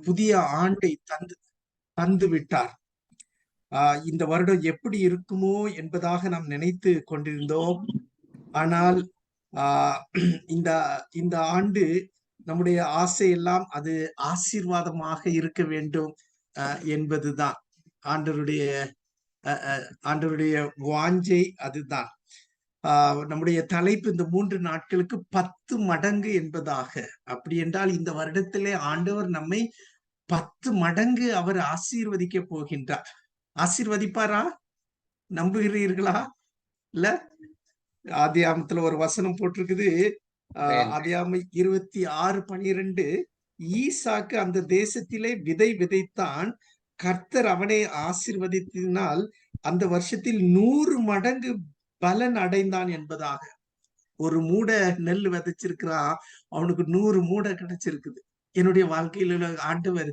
புதிய ஆண்டை தந்து விட்டார். இந்த வருடம் எப்படி இருக்குமோ என்பதாக நாம் நினைத்து கொண்டிருந்தோம். ஆனால் இந்த இந்த ஆண்டு நம்முடைய ஆசை எல்லாம் அது ஆசீர்வாதமாக இருக்க வேண்டும் என்பதுதான் ஆண்டவருடைய ஆண்டவருடைய வாஞ்சை. அதுதான் நம்முடைய தலைப்பு இந்த 3 நாட்களுக்கு 10 மடங்கு என்பதாக. அப்படி என்றால் இந்த வருடத்திலே ஆண்டவர் நம்மை 10 மடங்கு அவர் ஆசீர்வதிக்க போகின்றார். ஆசீர்வதிப்பாரா? நம்புகிறீர்களா? இல்ல, ஆதியாகமத்துல ஒரு வசனம் போட்டிருக்குது. ஆதியாகமம் 26:12, ஈசாக்கு அந்த தேசத்திலே விதை விதைத்தான், கர்த்தர் அவனை ஆசீர்வதித்ததினால் அந்த வருஷத்தில் 100 மடங்கு பலன் அடைந்தான் என்பதாக. ஒரு மூட நெல் விதைச்சிருக்கிறான், அவனுக்கு 100 மூடை கிடைச்சிருக்குது. என்னுடைய வாழ்க்கையில ஆண்டவர்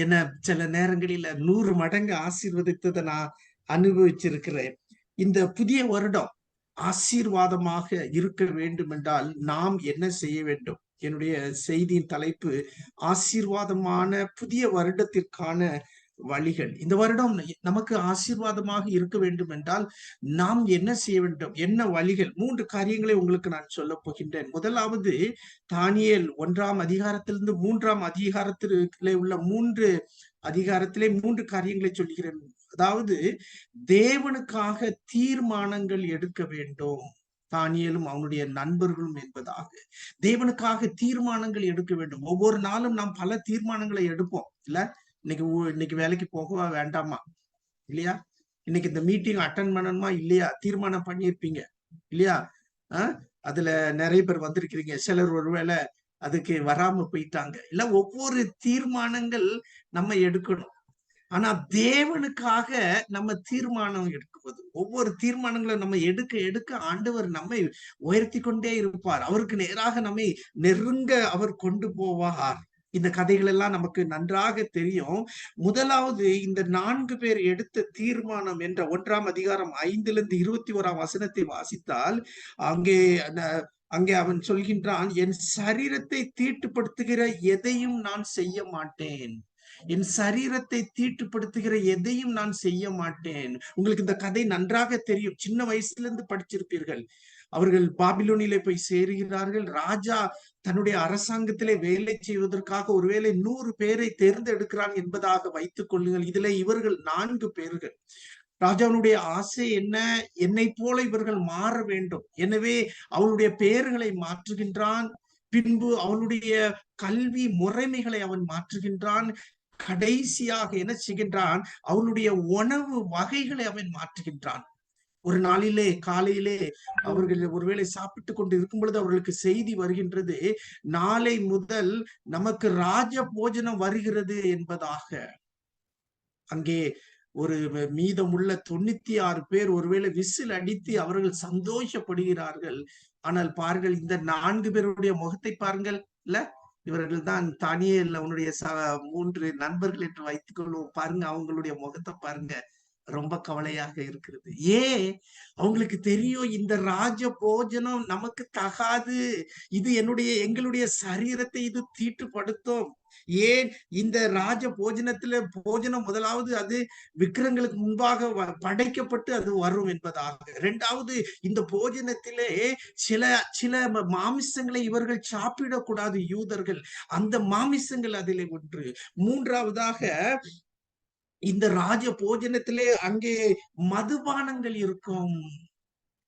என்ன சில நேரங்களில 100 மடங்கு ஆசீர்வதித்ததை நான் அனுபவிச்சிருக்கிறேன். இந்த புதிய வருடம் ஆசீர்வாதமாக இருக்க வேண்டும் என்றால் நாம் என்ன செய்ய வேண்டும்? என்னுடைய செய்தியின் தலைப்பு ஆசீர்வாதமான புதிய வருடத்திற்கான வழிகள். இந்த வருடம் நமக்கு ஆசீர்வாதமாக இருக்க வேண்டும் என்றால் நாம் என்ன செய்ய வேண்டும்? என்ன வழிகள்? 3 காரியங்களை உங்களுக்கு நான் சொல்ல போகின்றேன். முதலாவது, தானியேல் 1ஆம் அதிகாரத்திலிருந்து 3ஆம் அதிகாரத்திலே உள்ள 3 அதிகாரத்திலே 3 காரியங்களை சொல்கிறேன். அதாவது, தேவனுக்காக தீர்மானங்கள் எடுக்க வேண்டும். தானியேலும் அவனுடைய நண்பர்களும் என்பதாக தேவனுக்காக தீர்மானங்கள் எடுக்க வேண்டும். ஒவ்வொரு நாளும் நாம் பல தீர்மானங்களை எடுப்போம் இல்ல. இன்னைக்கு வேலைக்கு போகவா வேண்டாமா இல்லையா? இன்னைக்கு இந்த மீட்டிங் அட்டன் பண்ணணுமா இல்லையா? தீர்மானம் பண்ணியிருப்பீங்க இல்லையா? அதுல நிறைய பேர் வந்திருக்கிறீங்க. சிலர் ஒருவேளை அதுக்கு வராம போயிட்டாங்க இல்ல. ஒவ்வொரு தீர்மானங்கள் நம்ம எடுக்கணும். ஆனா தேவனுக்காக நம்ம தீர்மானம் எடுக்குவது, ஒவ்வொரு தீர்மானங்களை நம்ம எடுக்க எடுக்க ஆண்டவர் நம்மை உயர்த்தி கொண்டே இருப்பார். அவருக்கு நேராக நம்மை நெருங்க அவர் கொண்டு போவார். இந்த கதைகள் எல்லாம் நமக்கு நன்றாக தெரியும். முதலாவது, இந்த 4 பேர் எடுத்த தீர்மானம் என்ற 1ஆம் அதிகாரம் 5லிருந்து 21ஆம் வசனத்தை வாசித்தால் அங்கே அவன் சொல்கின்றான், என் சரீரத்தை தீட்டுப்படுத்துகிற எதையும் நான் செய்ய மாட்டேன். என் சரீரத்தை தீட்டுப்படுத்துகிற எதையும் நான் செய்ய மாட்டேன். உங்களுக்கு இந்த கதை நன்றாக தெரியும், சின்ன வயசுல இருந்து படிச்சிருப்பீர்கள். அவர்கள் பாபிலோனிலே போய் சேருகிறார்கள். ராஜா தன்னுடைய அரசாங்கத்திலே வேலை செய்வதற்காக ஒருவேளை 100 பேரை தேர்ந்தெடுக்கிறான் என்பதாக வைத்துக் கொள்ளுங்கள். இதுல இவர்கள் 4 பேர்கள். ராஜாவுடைய ஆசை என்ன? என்னை போல இவர்கள் மாற வேண்டும். எனவே அவனுடைய பெயர்களை மாற்றுகின்றான். பின்பு அவனுடைய கல்வி முறைமைகளை அவன் மாற்றுகின்றான். கடைசியாக என்ன செய்கின்றான்? அவனுடைய உணவு வகைகளை அவன் மாற்றுகின்றான். ஒரு நாளிலே காலையிலே அவர்கள் ஒருவேளை சாப்பிட்டு கொண்டு இருக்கும் பொழுது அவர்களுக்கு செய்தி வருகின்றது, நாளை முதல் நமக்கு ராஜ போஜனம் வருகிறது என்பதாக. அங்கே ஒரு மீதமுள்ள 96 பேர் ஒருவேளை விசில் அடித்து அவர்கள் சந்தோஷப்படுகிறார்கள். ஆனால் பாருங்கள், இந்த 4 பேருடைய முகத்தை பாருங்கள் இல்ல. இவர்கள் தான் தானியேல் அவனுடைய 3 நண்பர்கள் என்று வைத்துக் கொள்வோம். பாருங்க, அவங்களுடைய முகத்தை பாருங்க, ரொம்ப கவலையாக இருக்கிறது. அவங்களுக்கு தெரியும் இந்த ராஜ போஜனம் நமக்கு தகாது, இது எங்களுடைய சரீரத்தை இது தீட்டுப்படுத்தும். ஏன்? இந்த ராஜ போஜனம் முதலாவது அது விக்கிரங்களுக்கு முன்பாக படைக்கப்பட்டு அது வரும் என்பதாக. இரண்டாவது, இந்த போஜனத்திலே சில மாமிசங்களை இவர்கள் சாப்பிடக்கூடாது யூதர்கள், அந்த மாமிசங்கள் அதிலே ஒன்று. மூன்றாவதாக, இந்த ராஜ போஜனத்திலே அங்கே மதுபானங்கள் இருக்கும்.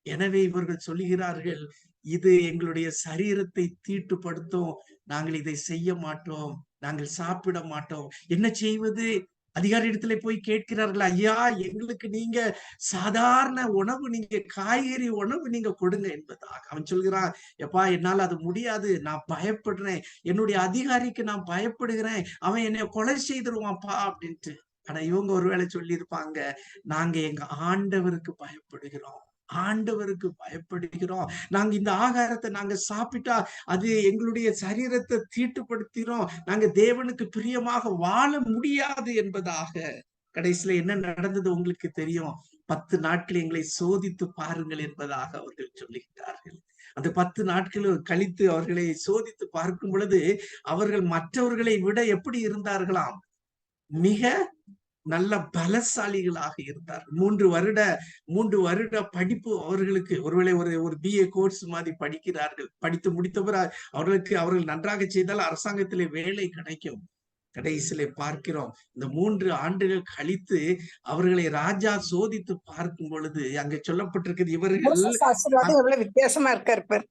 எனவே இவர்கள் சொல்லுகிறார்கள், இது எங்களுடைய சரீரத்தை தீட்டுப்படுத்தும், நாங்கள் இதை செய்ய மாட்டோம், நாங்கள் சாப்பிட மாட்டோம். என்ன செய்வது? அதிகாரி இடத்துல போய் கேட்கிறார்கள், ஐயா, எங்களுக்கு நீங்க சாதாரண உணவு, நீங்க காய்கறி உணவு நீங்க கொடுங்க என்பதாக. அவன் சொல்கிறான், எப்பா, என்னால அது முடியாது, நான் பயப்படுறேன், என்னுடைய அதிகாரிக்கு நான் பயப்படுகிறேன், அவன் என்னை கொலை செய்திருவான்ப்பா அப்படின்ட்டு. ஆனா இவங்க ஒருவேளை சொல்லியிருப்பாங்க, நாங்க எங்க ஆண்டவருக்கு பயப்படுகிறோம், ஆண்டவருக்கு பயப்படுகிறோம், நாங்க இந்த ஆகாரத்தை நாங்க சாப்பிட்டா அது எங்களுடைய சரீரத்தை தீட்டுப்படுத்திரும், நாங்க தேவனுக்கு பிரியமாக வாழ முடியாது என்பதாக. கடைசியில என்ன நடந்தது உங்களுக்கு தெரியும். 10 நாட்கள் எங்களை சோதித்து பாருங்கள் என்பதாக அவர்கள் சொல்லுகிறார்கள். அந்த 10 நாட்களும் கழித்து அவர்களை சோதித்து பார்க்கும் பொழுது அவர்கள் மற்றவர்களை விட எப்படி இருந்தார்களாம்? மிக நல்ல பலசாலிகளாக இருந்தார். 3 வருட படிப்பு அவர்களுக்கு. ஒருவேளை ஒரு BA கோர்ஸ் மாதிரி படிக்கிறார்கள். படித்து முடித்தவர் அவர்கள் நன்றாக செய்தால் அரசாங்கத்திலே வேலை கிடைக்கும். கடைசியிலே பார்க்கிறோம், இந்த 3 ஆண்டுகள் கழித்து அவர்களை ராஜா சோதித்து பார்க்கும் பொழுது அங்கே சொல்லப்பட்டிருக்கிறது, இவர்கள் எவ்வளவு வித்தியாசமா இருக்காரு.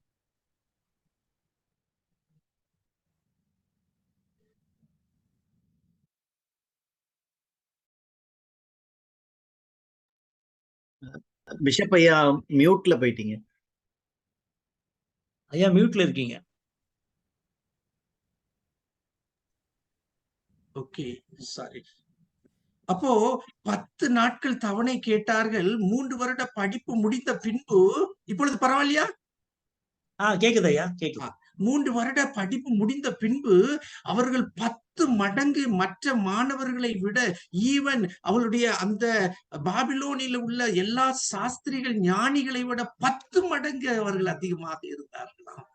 பிஷப் ஐயா மியூட்ல போயிட்டீங்க. ஐயா மியூட்ல இருக்கீங்க. Okay, sorry. அப்போ 10 நாட்கள் தவணை கேட்டார்கள். 3 வருட படிப்பு முடித்த பின்பு, இப்பொழுது பரவாயில்லையா? கேக்குது ஐயா, கேக்குது. 3 வருட படிப்பு முடிந்த பின்பு அவர்கள் 10 மடங்கு மற்ற மாணவர்களை விட, ஈவன் அவளுடைய அந்த பாபிலோனில் உள்ள எல்லா சாஸ்திரிகள் ஞானிகளை விட 10 மடங்கு அவர்கள் அதிகமாக இருந்தார்களாம்.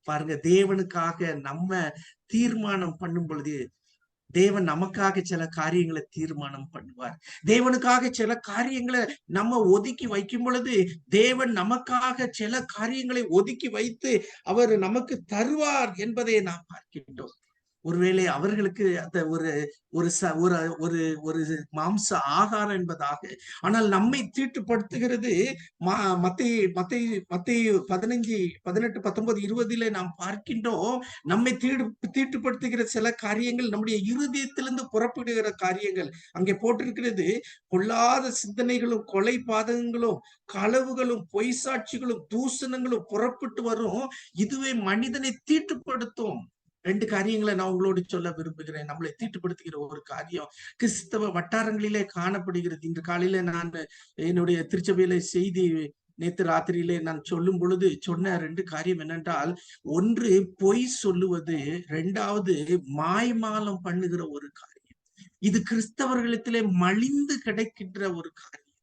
பாருங்க, தேவனுக்காக நம்ம தீர்மானம் பண்ணும் பொழுது தேவன் நமக்காக சில காரியங்களை தீர்மானம் பண்ணுவார். தேவனுக்காக சில காரியங்களை நம்ம ஒதுக்கி வைக்கும் பொழுது தேவன் நமக்காக சில காரியங்களை ஒதுக்கி வைத்து அவர் நமக்கு தருவார் என்பதை நாம் பார்க்கின்றோம். ஒருவேளை அவர்களுக்கு அந்த ஒரு மாம்ச ஆகாரம் என்பதாக, ஆனால் நம்மை தீட்டுப்படுத்துகிறது மத்தேயு 15, 18, 19, 20 நாம் பார்க்கின்றோம். நம்மை தீட்டுப்படுத்துகிற சில காரியங்கள் நம்முடைய இருதயத்திலிருந்து புறப்படுகிற காரியங்கள். அங்கே போட்டிருக்கிறது, பொல்லாத சிந்தனைகளும், கொலை பாதகங்களும், களவுகளும், பொய் சாட்சிகளும், தூசணங்களும் புறப்பட்டு வரும். இதுவே மனிதனை தீட்டுப்படுத்தும். 2 காரியங்களை நான் உங்களோடு சொல்ல விரும்புகிறேன். நம்மளை தீட்டுப்படுத்துகிற ஒரு காரியம் கிறிஸ்தவ வட்டாரங்களிலே காணப்படுகிறது. இன்று காலையில நான் என்னுடைய திருச்சபையில செய்தி நேற்று ராத்திரியிலே நான் சொல்லும் பொழுது சொன்ன 2 காரியம் என்னென்றால், ஒன்று பொய் சொல்லுவது, 2வது மாய்மாலம் பண்ணுகிற ஒரு காரியம். இது கிறிஸ்தவர்களிடத்திலே மலிந்து கிடைக்கின்ற ஒரு காரியம்.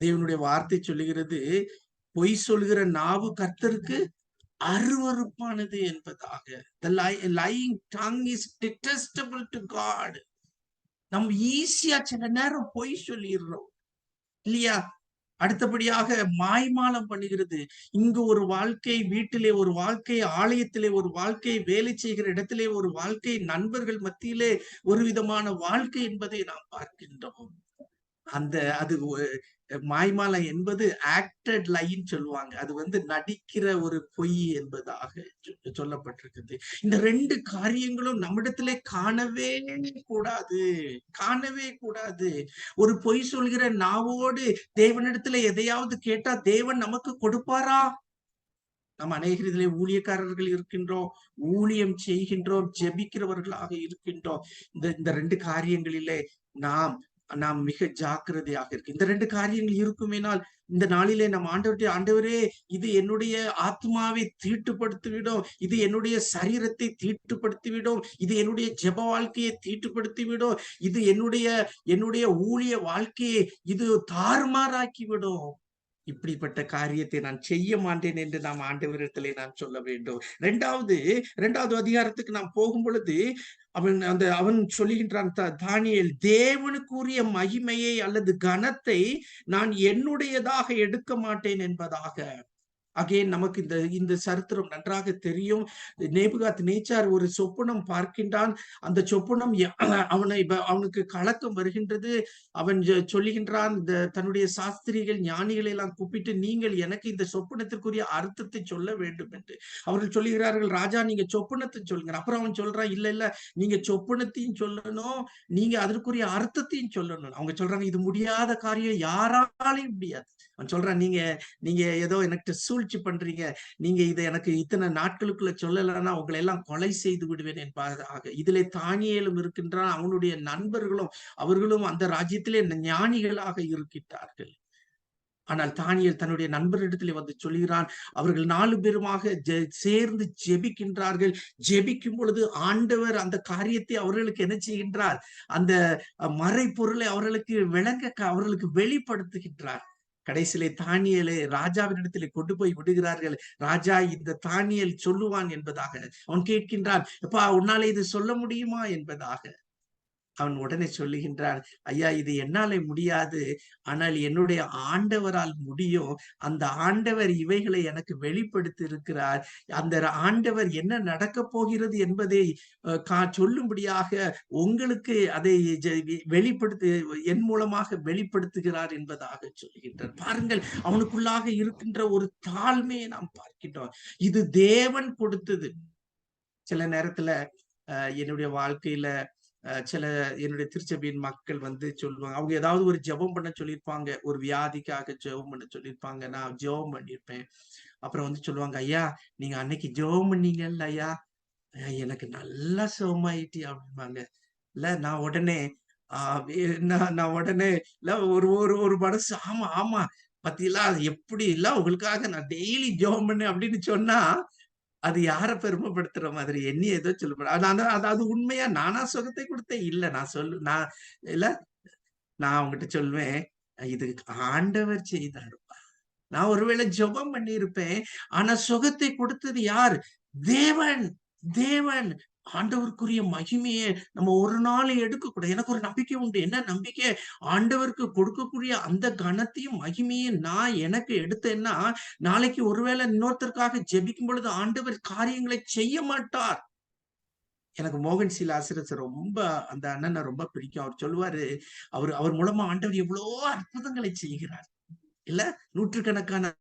தேவனுடைய வார்த்தை சொல்லுகிறது, பொய் சொல்லுகிற நாவு கர்த்தருக்கு அருவருப்பானது என்பதாக. The lying tongue is detestable to God. நம்ம ஈஸியா சில நேரம் பொய் சொல்லிடுறோம் இல்லையா? அடுத்தபடியாக மாய்மாலம் பண்ணுகிறது. இங்கு ஒரு வாழ்க்கை, வீட்டிலே ஒரு வாழ்க்கை, ஆலயத்திலே ஒரு வாழ்க்கை, வேலை செய்கிற இடத்திலே ஒரு வாழ்க்கை, நண்பர்கள் மத்தியிலே ஒரு விதமான வாழ்க்கை என்பதை நாம் பார்க்கின்றோம். அது மாய்மாலம் என்பது ஆக்டட் லைன்னு சொல்லுவாங்க. அது நடிக்கிற ஒரு பொய் என்பதாக சொல்லப்பட்டிருக்குது. இந்த 2 காரியங்களும் நம்மிடத்திலே காணவே கூடாது. ஒரு பொய் சொல்கிற நாவோடு தேவனிடத்துல எதையாவது கேட்டா தேவன் நமக்கு கொடுப்பாரா? நம்ம அநேகர் இதிலே ஊழியக்காரர்கள் இருக்கின்றோம், ஊழியம் செய்கின்றோம், ஜெபிக்கிறவர்களாக இருக்கின்றோம். இந்த 2 காரியங்களிலே நாம் மிக ஜாக்கிரதையாக இருக்கு. இந்த 2 காரியங்கள் இருக்குமேனால் இந்த நாளிலே நம் ஆண்டவரே, இது என்னுடைய ஆத்மாவை தீட்டுப்படுத்திவிடும், இது என்னுடைய சரீரத்தை தீட்டுப்படுத்திவிடும், இது என்னுடைய ஜெப வாழ்க்கையை தீட்டுப்படுத்திவிடும், இது என்னுடைய ஊழிய வாழ்க்கையை இது தாறுமாறாக்கிவிடும். இப்படிப்பட்ட காரியத்தை நான் செய்ய மாட்டேன் என்று நாம் ஆண்டவரிடத்திலே நான் சொல்ல வேண்டும். 2வது அதிகாரத்துக்கு நாம் போகும் பொழுது அவன் சொல்லுகின்றான், தானியேல், தேவனுக்குரிய மகிமையை அல்லது கனத்தை நான் என்னுடையதாக எடுக்க மாட்டேன் என்பதாக. அகேன் நமக்கு இந்த சரித்திரம் நன்றாக தெரியும். நேபுகாத்நேச்சார் ஒரு சொப்பனம் பார்க்கின்றான். அந்த சொப்பனம் அவனுக்கு கலக்கம் வருகின்றது. அவன் சொல்லுகின்றான், தன்னுடைய சாஸ்திரிகள் ஞானிகளை எல்லாம் கூப்பிட்டு, நீங்கள் எனக்கு இந்த சொப்பனத்திற்குரிய அர்த்தத்தை சொல்ல வேண்டும் என்று. அவர்கள் சொல்லுகிறார்கள், ராஜா நீங்க சொப்பனத்தை சொல்லுங்க. அப்புறம் அவன் சொல்றான், இல்ல நீங்க சொப்பனத்தையும் சொல்லணும், நீங்க அதற்குரிய அர்த்தத்தையும் சொல்லணும். அவங்க சொல்றாங்க, இது முடியாத காரியம், யாராலையும் முடியாது. அவன் சொல்றான், நீங்க ஏதோ எனக்கு சூழ்ச்சி பண்றீங்க, நீங்க இதை எனக்கு இத்தனை நாட்களுக்குள்ள சொல்லலைன்னா உங்களை எல்லாம் கொலை செய்து விடுவேன் என்பதாக. இதிலே தானியேலும் இருக்கின்றான், அவனுடைய நண்பர்களும், அவர்களும் அந்த ராஜ்யத்திலே ஞானிகளாக இருக்கின்றார்கள். ஆனால் தானியேல் தன்னுடைய நண்பரிடத்திலே வந்து சொல்கிறான். அவர்கள் 4 பேருமாக சேர்ந்து ஜெபிக்கின்றார்கள். ஜெபிக்கும் பொழுது ஆண்டவர் அந்த காரியத்தை அவர்களுக்கு என்ன செய்கின்றார்? அந்த மறைப்பொருளை அவர்களுக்கு அவர்களுக்கு வெளிப்படுத்துகின்றார். கடைசியிலே தானியேலை ராஜாவினிடத்திலே கொண்டு போய் விடுகிறார்கள். ராஜா இந்த தானியேல் சொல்லுவான் என்பதாக அவன் கேட்கின்றான், அப்பா உன்னாலே இது சொல்ல முடியுமா என்பதாக. அவன் உடனே சொல்லுகின்றான், ஐயா இது என்னாலே முடியாது, ஆனால் என்னுடைய ஆண்டவரால் முடியும். அந்த ஆண்டவர் இவைகளை எனக்கு வெளிப்படுத்தி இருக்கிறார். அந்த ஆண்டவர் என்ன நடக்க போகிறது என்பதை சொல்லும்படியாக உங்களுக்கு அதை வெளிப்படுத்தி என் மூலமாக வெளிப்படுத்துகிறார் என்பதாக சொல்கின்றார். பாருங்கள், அவனுக்குள்ளாக இருக்கின்ற ஒரு தாழ்மையை நாம் பார்க்கின்றோம். இது தேவன் கொடுத்தது. சில நேரத்துல என்னுடைய வாழ்க்கையில என்னுடைய திருச்சபையின் மக்கள் சொல்லுவாங்க, அவங்க ஏதாவது ஒரு ஜெபம் பண்ண சொல்லியிருப்பாங்க, ஒரு வியாதிக்காக ஜெபம் பண்ண சொல்லியிருப்பாங்க. நான் ஜெபம் பண்ணியிருப்பேன். அப்புறம் சொல்லுவாங்க, ஐயா நீங்க அன்னைக்கு ஜெபம் பண்ணீங்கல்ல ஐயா, எனக்கு நல்லா சுகமாயிட்டு அப்படிம்பாங்க. இல்ல நான் உடனே நான் உடனே இல்ல ஒரு மனசு ஆமா ஆமா பத்தியெல்லாம் எப்படி இல்ல உங்களுக்காக நான் டெய்லி ஜெபம் பண்ணேன் அப்படின்னு சொன்னா அது யார பெருமைப்படுத்துற மாதிரி எண்ணி ஏதோ சொல்ல. அது உண்மையா நானா சுகத்தை கொடுத்தேன் இல்ல. நான் இல்ல நான் அவங்ககிட்ட சொல்லுவேன், இது ஆண்டவர் செய்தாருப்பா. நான் ஒருவேளை ஜெபம் பண்ணி இருப்பேன், ஆனா சுகத்தை கொடுத்தது யார்? தேவன். தேவன். ஆண்டவருக்குரிய மகிமையை நம்ம ஒரு நாள் எடுக்கக்கூடாது. எனக்கு ஒரு நம்பிக்கை உண்டு. என்ன நம்பிக்கை? ஆண்டவருக்கு கொடுக்கக்கூடிய அந்த கனத்தையும் மகிமையும் நான் எனக்கு எடுத்தேன்னா, நாளைக்கு ஒருவேளை இன்னொருத்தருக்காக ஜெபிக்கும் பொழுது ஆண்டவர் காரியங்களை செய்ய மாட்டார். எனக்கு மோகன் சி லாசரஸ் ரொம்ப, அந்த அண்ணனை ரொம்ப பிடிக்கும். அவர் சொல்லுவாரு, அவர் மூலமா ஆண்டவர் எவ்வளவோ அற்புதங்களை செய்கிறார். இல்ல நூற்றுக்கணக்கான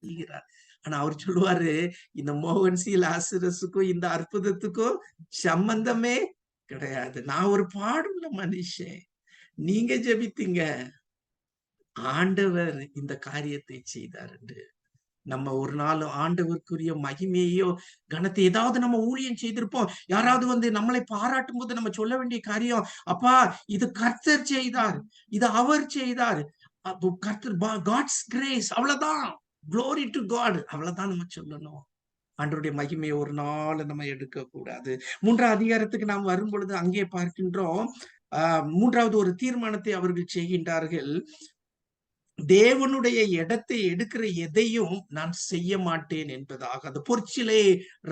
செய்கிறார். ஆனா அவர் சொல்லுவாரு, இந்த மோகன் சி லாசரஸுக்கும் இந்த அற்புதத்துக்கும் சம்பந்தமே கிடையாது. நான் ஒரு பாடுள்ள மனுஷன், நீங்க ஜெபித்தீங்க, ஆண்டவர் இந்த காரியத்தை செய்தார் என்று. நம்ம ஒரு நாள் ஆண்டவருக்குரிய மகிமையோ கனத்தை ஏதாவது நம்ம ஊழியம் செய்திருப்போம். யாராவது நம்மளை பாராட்டும் போது நம்ம சொல்ல வேண்டிய காரியம், அப்பா இது கர்த்தர் செய்தார், இது அவர் செய்தார், கர்த்தர் காட்ஸ் கிரேஸ், அவ்வளவுதான். Glory to God, அவ்வளவுதான் நம்ம சொல்லணும். ஆண்டவருடைய மகிமையை ஒரு நாள் நம்ம எடுக்க கூடாது. 3ஆம் அதிகாரத்துக்கு நாம் வரும் பொழுது அங்கே பார்க்கின்றோம், 3வது ஒரு தீர்மானத்தை அவர்கள் செய்கின்றார்கள். தேவனுடைய இடத்தை எடுக்கிற எதையும் நான் செய்ய மாட்டேன் என்பதாக. அந்த பொற்சிலை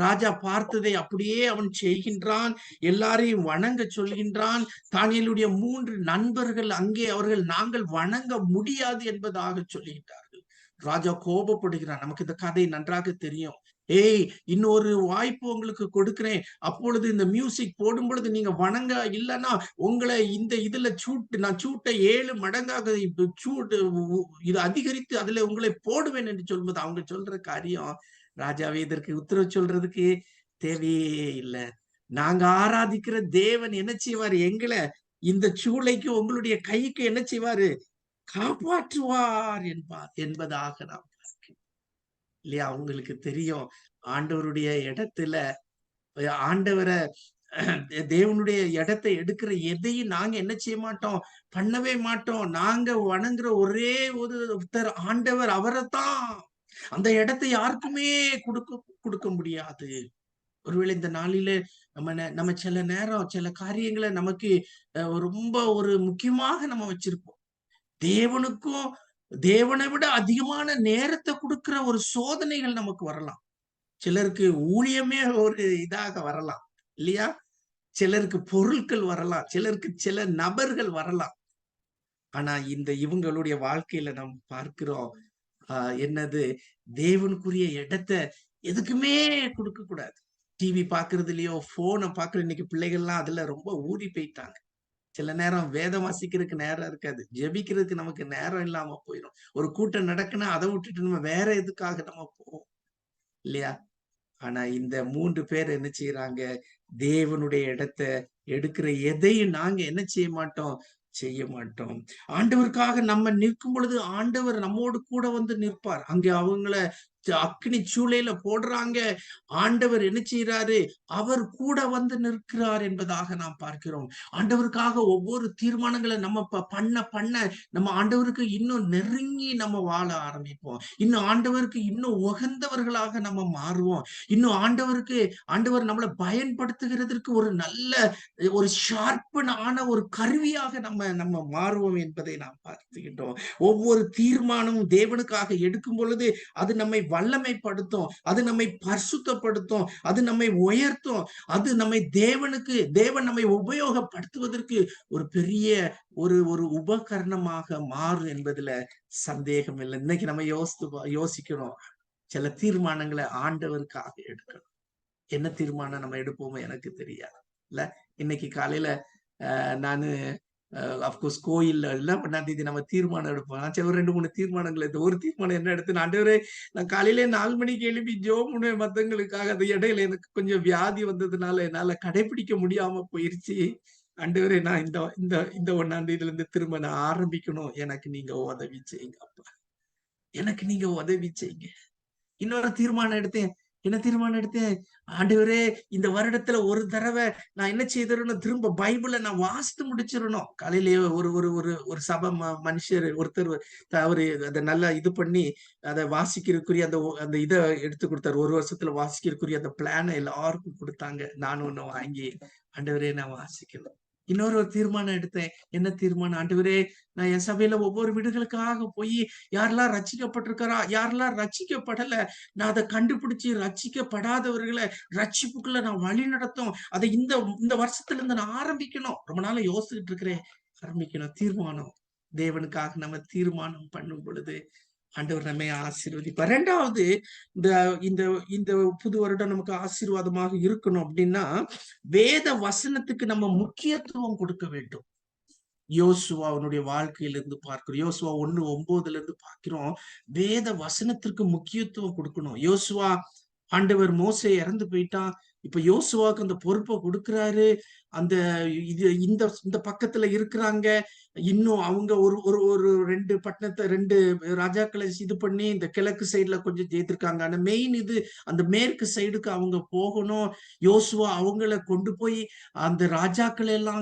ராஜா பார்த்ததை அப்படியே அவன் செய்கின்றான். எல்லாரையும் வணங்க சொல்கின்றான். தானியேலுடைய 3 நண்பர்கள் அங்கே அவர்கள் நாங்கள் வணங்க முடியாது என்பதாக சொல்கின்றார்கள். ராஜா கோபப்படுகிறான். நமக்கு இந்த கதை நன்றாக தெரியும். ஏய், இன்னொரு வாய்ப்பு உங்களுக்கு கொடுக்கிறேன், அப்பொழுது இந்த மியூசிக் போடும் பொழுது நீங்க வணங்க இல்லைன்னா உங்களை இந்த இதுல நான் சூட்டை 7 மடங்காக இது அதிகரித்து அதுல உங்களை போடுவேன் என்று சொல்லும்போது அவங்க சொல்ற காரியம், ராஜாவே இதற்கு உத்தரவு சொல்றதுக்கு தேவையே இல்லை. நாங்க ஆராதிக்கிற தேவன் என்ன செய்வாரு? எங்களை இந்த சூளைக்கு உங்களுடைய கைக்கு என்ன செய்வாரு? காப்பாற்றுவார் என்பதாக நாம் இல்லையா? அவங்களுக்கு தெரியும், ஆண்டவருடைய இடத்துல ஆண்டவரை தேவனுடைய இடத்தை எடுக்கிற எதையும் நாங்க என்ன செய்ய மாட்டோம், பண்ணவே மாட்டோம். நாங்க வணங்குற ஒரே ஒருத்தர் ஆண்டவர், அவரைத்தான். அந்த இடத்தை யாருக்குமே கொடுக்க முடியாது. ஒருவேளை இந்த நாளில நம்ம சில நேரம் சில காரியங்களை நமக்கு ரொம்ப ஒரு முக்கியமாக நம்ம வச்சிருப்போம். தேவனுக்கும் தேவனை விட அதிகமான நேரத்தை கொடுக்கிற ஒரு சோதனைகள் நமக்கு வரலாம். சிலருக்கு ஊழியமே ஒரு இதாக வரலாம் இல்லையா? சிலருக்கு பொருட்கள் வரலாம், சிலருக்கு சில நபர்கள் வரலாம். ஆனா இவங்களுடைய வாழ்க்கையில நாம் பார்க்கிறோம், என்னது? தேவனுக்குரிய இடத்தை எதுக்குமே கொடுக்க கூடாது. டிவி பாக்குறதுலயோ போனை பாக்குற இன்னைக்கு பிள்ளைகள்லாம் அதுல ரொம்ப ஊறி போயிட்டாங்க. சில நேரம் வேதம் வாசிக்கிறதுக்கு நேரம் இருக்காது, ஜெபிக்கிறதுக்கு நமக்கு நேரம் இல்லாம போயிடும். ஒரு கூட்டம் நடக்குன்னா அதை விட்டுட்டு நம்ம வேற எதுக்காக நம்ம போவோம் இல்லையா? ஆனா இந்த 3 பேர் என்ன செய்யறாங்க? தேவனுடைய இடத்தை எடுக்கிற எதையும் நாங்க என்ன செய்ய மாட்டோம். ஆண்டவருக்காக நம்ம நிற்கும் பொழுது ஆண்டவர் நம்மோடு கூட நிற்பார். அங்கே அவங்கள அக்னி சூளையில போடுறாங்க. ஆண்டவர் என்ன செய்யறாரு? அவர் கூட வந்து நிற்கிறார் என்பதாக நாம் பார்க்கிறோம். ஆண்டவருக்காக ஒவ்வொரு தீர்மானங்களை நம்ம பண்ண நம்ம ஆண்டவருக்கு இன்னும் நெருங்கி நம்ம வாழ ஆரம்பிப்போம். இன்னும் ஆண்டவருக்கு இன்னும் உகந்தவர்களாக நம்ம மாறுவோம். இன்னும் ஆண்டவர் நம்மளை பயன்படுத்துகிறதற்கு ஒரு நல்ல ஒரு ஷார்ப்பனான ஒரு கருவியாக நம்ம மாறுவோம் என்பதை நாம் பார்த்துக்கிட்டோம். ஒவ்வொரு தீர்மானமும் தேவனுக்காக எடுக்கும் பொழுது அது நம்மை வல்லமைப்படுத்தும், அது நம்மை பரிசுத்தப்படுத்தும், அது நம்மை உயர்த்தும், அது தேவன் நம்மை உபயோகப்படுத்துவதற்கு ஒரு பெரிய ஒரு உபகரணமாக மாறும் என்பதுல சந்தேகம் இல்லை. இன்னைக்கு நம்ம யோசிக்கணும், சில தீர்மானங்களை ஆண்டவருக்காக எடுக்கணும். என்ன தீர்மானம் நம்ம எடுப்போமோ எனக்கு தெரியாது இல்ல. இன்னைக்கு காலையில நானு அப்கோர்ஸ் கோயில்ல இல்ல 1ஆம் தேதி நம்ம தீர்மானம் எடுப்போம். நான் ஒரு 2-3 தீர்மானங்கள் எடுத்து, ஒரு தீர்மானம் என்ன எடுத்து, ஆண்டவரே நான் காலையிலே 4 மணிக்கு எழுப்பி ஜெபம் பண்ணுவேன் மத்தவங்களுக்காக. அது இடையில எனக்கு கொஞ்சம் வியாதி வந்ததுனால என்னால கடைபிடிக்க முடியாம போயிருச்சு. ஆண்டவரே நான் இந்த 1ஆம் தேதியில இருந்து திரும்ப நான் ஆரம்பிக்கணும். எனக்கு நீங்க உதவி செய்யுங்க அப்பா, எனக்கு நீங்க உதவி செய்யுங்க. இன்னொரு தீர்மானம் எடுத்தேன். என்ன தீர்மானம் எடுத்தேன்? ஆண்டவரே இந்த வருடத்துல ஒரு தடவை நான் என்ன செய்திடணும், திரும்ப பைபிளை நான் வாசித்து முடிச்சிடணும். காலையிலேயே ஒரு சபை மனுஷர் ஒருத்தர் அவரு அதை நல்லா இது பண்ணி அதை வாசிக்கிறதுக்குரிய அந்த இதை எடுத்து கொடுத்தாரு. 1 வருஷத்துல வாசிக்கிறதுக்குரிய அந்த பிளானை எல்லாருக்கும் கொடுத்தாங்க. நானும் ஒண்ணு வாங்கி, ஆண்டவரே நான் வாசிக்கணும். இன்னொரு தீர்மானம் எடுத்தேன். என்ன தீர்மானம்? ஆண்டவரே நான் என் சபையில ஒவ்வொரு வீடுகளுக்காக போய் யாரெல்லாம் ரட்சிக்கப்பட்டிருக்கிறா, யாரெல்லாம் ரட்சிக்கப்படல, நான் அதை கண்டுபிடிச்சு ரட்சிக்கப்படாதவர்களை ரட்சிப்புக்குள்ள நான் வழி நடத்தும். அதை இந்த வருஷத்துல இருந்து நான் ஆரம்பிக்கணும். ரொம்ப நாளா யோசிச்சுட்டு இருக்கிறேன். ஆரம்பிக்கணும். தீர்மானம். தேவனுக்காக நம்ம தீர்மானம் பண்ணும் பொழுது ஆண்டவர் நம்மை ஆசீர்வதிப்பார். 2வது, இந்த புது வருடம் நமக்கு ஆசீர்வாதமாக இருக்கணும் அப்படின்னா வேத வசனத்துக்கு நம்ம முக்கியத்துவம் கொடுக்க வேண்டும். யோசுவா அவனுடைய வாழ்க்கையிலிருந்து பார்க்கிறோம். யோசுவா 1:9 இருந்து பார்க்கிறோம். வேத வசனத்திற்கு முக்கியத்துவம் கொடுக்கணும். யோசுவா ஆண்டவர் மோசே இறந்து போயிட்டான். இப்ப யோசுவாவுக்கு அந்த பொறுப்பை கொடுக்கிறாரு. அந்த இந்த பக்கத்துல இருக்கிறாங்க. இன்னும் அவங்க ஒரு 2 ராஜாக்களை இது பண்ணி இந்த கிழக்கு சைடுல கொஞ்சம் ஜெயித்திருக்காங்க. ஆனா மெயின் அந்த மேற்கு சைடுக்கு அவங்க போகணும். யோசுவா அவங்களை கொண்டு போய் அந்த ராஜாக்களை எல்லாம்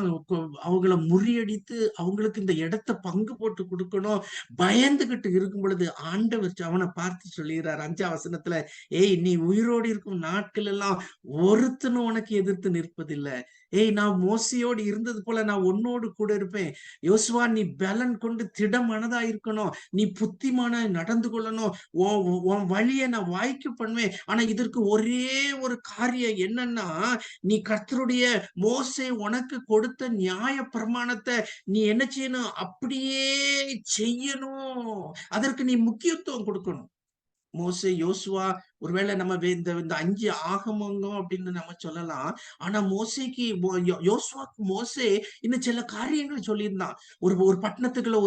அவங்கள முறியடித்து அவங்களுக்கு இந்த இடத்தை பங்கு போட்டு கொடுக்கணும். பயந்துகிட்டு இருக்கும் பொழுது ஆண்டவர் அவனை பார்த்து சொல்லுகிறார் 5ஆம் வசனத்துல, ஏய் நீ உயிரோடு இருக்கும் நாட்கள் எல்லாம் ஒருத்தனும் உனக்கு எதிர்த்து நிற்பதில்லை. ஏய் நான் மோசையோடு இருந்தது போல நான் உன்னோடு கூட இருப்பேன். யோசுவா நீ பலன் கொண்டு திடமனதா இருக்கணும். நீ புத்திமான நடந்து கொள்ளணும். உன் வழியை நான் வாய்க்க பண்ணுவேன். ஆனா இதற்கு ஒரே ஒரு காரியம் என்னன்னா, நீ கர்த்தருடைய மோசே உனக்கு கொடுத்த நியாய பிரமாணத்தை நீ என்ன செய்யணும்? அப்படியே செய்யணும். அதற்கு நீ முக்கியத்துவம் கொடுக்கணும். மோசே, யோசுவா, ஒருவேளை நம்ம இந்த 5 ஆகமங்கம் அப்படின்னு நம்ம சொல்லலாம். ஆனா யோசுவாக்கு மோசே இன்னும் சில காரியங்கள் சொல்லியிருந்தான். ஒரு பட்டணத்துக்குள்ள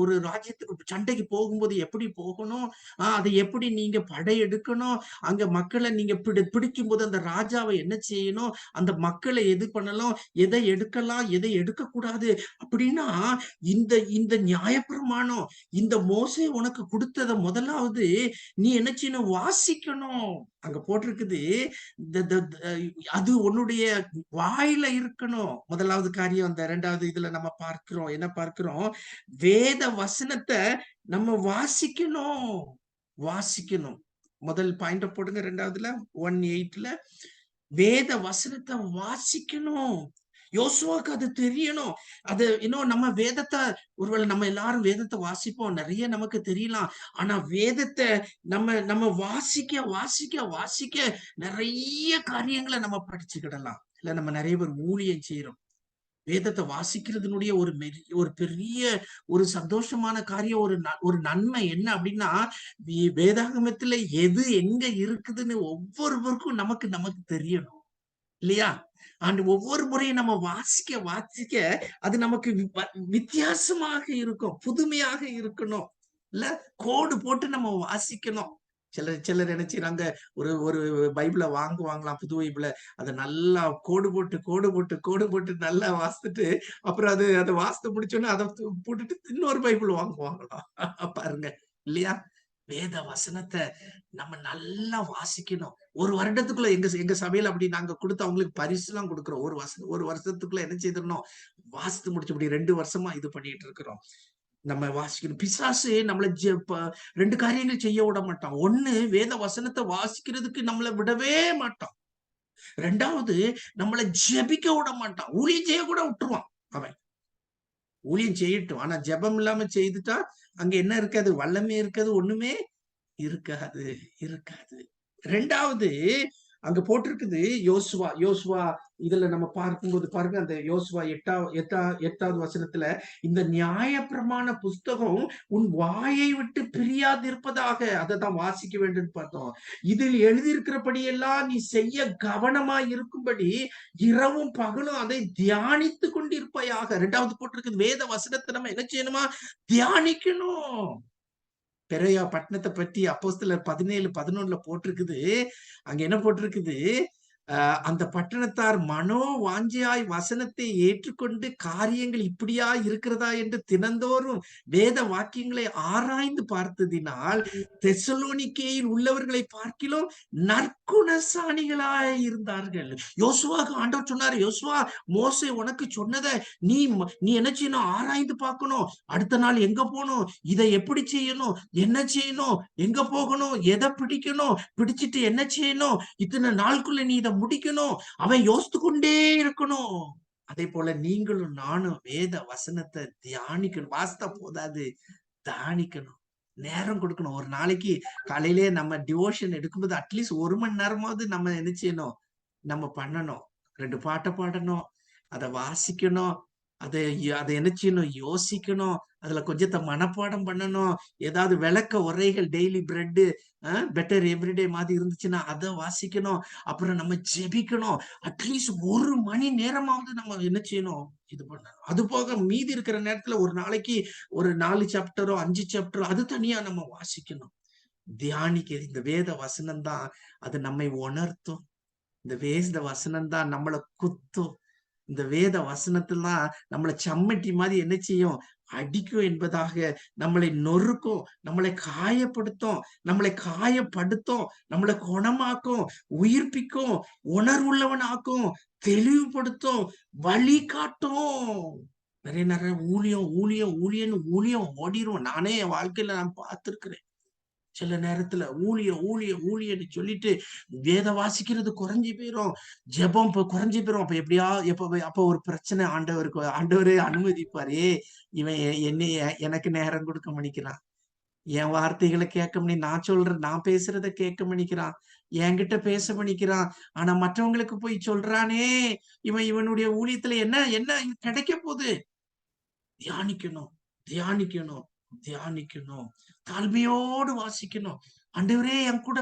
ஒரு ராஜ்யத்துக்கு சண்டைக்கு போகும்போது எப்படி போகணும், அதை எப்படி நீங்க படையெடுக்கணும், அங்க மக்களை நீங்க பிடிக்கும் போது அந்த ராஜாவை என்ன செய்யணும், அந்த மக்களை எது பண்ணலாம், எதை எடுக்கலாம், எதை எடுக்க கூடாது அப்படின்னா இந்த நியாயப்பிரமாணம் இந்த மோசே உனக்கு கொடுத்தத முதலாவது நீ என்ன செய்யணும்? வாசிக்கணும். அங்க போட்டிருக்குது, அது உன்னுடைய வாயில இருக்கணும். முதலாவது காரியம். அந்த 2வது இதுல நம்ம பார்க்கிறோம். என்ன பார்க்கிறோம்? வேத வசனத்தை நம்ம வாசிக்கணும். முதல் பாயிண்ட போடுங்க. 2வதுல 1:8 வேத வசனத்தை வாசிக்கணும். யோசுவாக்கு அது தெரியணும். அது இன்னும் நம்ம வேதத்தை, ஒருவேளை நம்ம எல்லாரும் வேதத்தை வாசிப்போம், நிறைய நமக்கு தெரியலாம். ஆனா வேதத்தை நம்ம வாசிக்க நிறைய காரியங்களை நம்ம படிச்சுக்கிடலாம். இல்ல நம்ம நிறைய பேர் ஊழியம் செய்யறோம். வேதத்தை வாசிக்கிறதுனுடைய ஒரு பெரிய ஒரு சந்தோஷமான காரியம், ஒரு நன்மை என்ன அப்படின்னா, வேதாகமத்துல எது எங்க இருக்குதுன்னு ஒவ்வொருவருக்கும் நமக்கு தெரியணும் இல்லையா? ஒவ்வொரு முறையும் நம்ம வாசிக்க அது நமக்கு வித்தியாசமாக இருக்கும், புதுமையாக இருக்கணும். இல்ல கோடு போட்டு நம்ம வாசிக்கணும். சிலர் என்ன செய்யறாங்க, ஒரு பைபிளை வாங்குவாங்களாம், புது பைபிளை. அதை நல்லா கோடு போட்டு நல்லா வாசித்துட்டு அப்புறம் அதை வாசித்து முடிச்சோன்னா அதை போட்டுட்டு இன்னொரு பைபிள் வாங்குவாங்களாம். பாருங்க இல்லையா? வேத வசனத்தை நம்ம நல்லா வாசிக்கணும். ஒரு வருடத்துக்குள்ள எங்க சபையில அப்படி நாங்க கொடுத்து அவங்களுக்கு பரிசு எல்லாம் கொடுக்கிறோம். ஒரு வருஷத்துக்குள்ள என்ன செய்திடணும், வாசித்து முடிச்சு இப்படி 2 வருஷமா இது பண்ணிட்டு இருக்கிறோம். நம்ம வாசிக்கணும். பிசாசு நம்மள 2 காரியங்கள் செய்ய விட மாட்டான். ஒண்ணு, வேத வசனத்தை வாசிக்கிறதுக்கு நம்மளை விடவே மாட்டான். 2வது, நம்மளை ஜெபிக்க விட மாட்டான். ஊழியம் செய்ய கூட விட்டுருவான் அவன். ஊழியம் செய்யட்டும், ஆனா ஜெபம் இல்லாம செய்துட்டா அங்க என்ன இருக்காது, வல்லமே இருக்காது, ஒண்ணுமே இருக்காது. 2வது, அங்க போட்டிருக்குது யோசுவா இதுல நம்ம பார்க்கும்போது பாருங்க, அந்த யோசுவா 8வது வசனத்துல, இந்த நியாயப்பிரமாண புஸ்தகம் உன் வாயை விட்டு பிரியாதிருப்பதாக, அதை தான் வாசிக்க வேண்டும் பார்த்தோம். இதில் எழுதியிருக்கிறபடி எல்லாம் நீ செய்ய கவனமா இருக்கும்படி இரவும் பகலும் அதை தியானித்து கொண்டிருப்பாயாக. 2வது போட்டிருக்குது, வேத வசனத்தை நம்ம என்ன செய்யணுமா, தியானிக்கணும். பெரையா பட்டணத்தை பற்றி அப்போஸ்தலர் 17:11 போட்டிருக்குது. அங்க என்ன போட்டிருக்குது, அந்த பட்டணத்தார் மனோ வாஞ்சியாய் வசனத்தை ஏற்றுக்கொண்டு காரியங்கள் இப்படியா இருக்கிறதா என்று தினந்தோறும் வேத வாக்கியங்களை ஆராய்ந்து பார்த்ததினால் தெசலோனிக்கேயில் உள்ளவர்களை பார்க்கிலும் நற்குணசாலிகளாய் இருந்தார்கள். யோசுவாக்கு ஆண்டவர் சொன்னாரு, யோசுவா, மோசே உனக்கு சொன்னதை நீ என்ன செய்யணும், ஆராய்ந்து பார்க்கணும். அடுத்த நாள் எங்க போகணும், இதை எப்படி செய்யணும், என்ன செய்யணும், எங்க போகணும், எதை பிடிக்கணும், பிடிச்சிட்டு என்ன செய்யணும், இத்தனை நாளுக்குள்ள நீ இதை முடிக்கணும். அவன் யோசித்து கொண்டே இருக்கணும். அதே போல நீங்களும் நானும் வேத வசனத்தை தியானிக்கணும். வாசித்தா போதாது, தியானிக்கணும், நேரம் கொடுக்கணும். ஒரு நாளைக்கு காலையிலே நம்ம டிவோஷன் எடுக்கும்போது அட்லீஸ்ட் 1 மணி நேரமாவது நம்ம என்ன செய்யணும், நம்ம பண்ணணும். 2 பாட்டை பாடணும், அதை வாசிக்கணும், அதை என்ன செய்யணும், யோசிக்கணும், அதுல கொஞ்சத்தை மனப்பாடம் பண்ணணும். ஏதாவது விளக்க உரைகள், டெய்லி பிரெட் பெட்டர் எவ்ரிடே மாதிரி இருந்துச்சுன்னா அதை வாசிக்கணும். அப்புறம் நம்ம ஜெபிக்கணும். அட்லீஸ்ட் 1 மணி நேரமாவது நம்ம என்ன செய்யணும், இது பண்ணணும். அது போக மீதி இருக்கிற நேரத்துல ஒரு நாளைக்கு ஒரு 4 சாப்டரோ 5 சாப்டரோ அது தனியா நம்ம வாசிக்கணும், தியானிக்க. இந்த வேத வசனம் தான் அது நம்மை உணர்த்தும். இந்த வேத வசனம் தான் நம்மளை குத்தும். இந்த வேத வசனத்துலாம் நம்மளை சம்மட்டி மாதிரி என்ன செய்யும், அடிக்கும் என்பதாக, நம்மளை நொறுக்கும், நம்மளை காயப்படுத்தும், நம்மளை குணமாக்கும், உயிர்ப்பிக்கும், உணர்வுள்ளவனாக்கும், தெளிவுபடுத்தும், வழி காட்டும். நிறைய ஊழியம் ஓடிரும். நானே என் வாழ்க்கையில நான் பார்த்திருக்கிறேன். சில நேரத்துல ஊழியன்னு சொல்லிட்டு வேத வாசிக்கிறது குறைஞ்சி போயிரும், ஜெபம் குறைஞ்சி போயிரும். அப்ப ஒரு பிரச்சனை ஆண்டவரே அனுமதிப்பாரே, இவன் எனக்கு நேரம் கொடுக்க மாட்டேங்கிறான், என் வார்த்தைகளை கேட்க முடியும், நான் பேசுறத கேட்க மாட்டேங்கிறான், என்கிட்ட பேச பண்ணிக்கிறான், ஆனா மற்றவங்களுக்கு போய் சொல்றானே, இவனுடைய ஊழியத்துல என்ன கிடைக்க போகுது. தியானிக்கணும், தாழ்மையோடு வாசிக்கணும். ஆண்டவரே என் கூட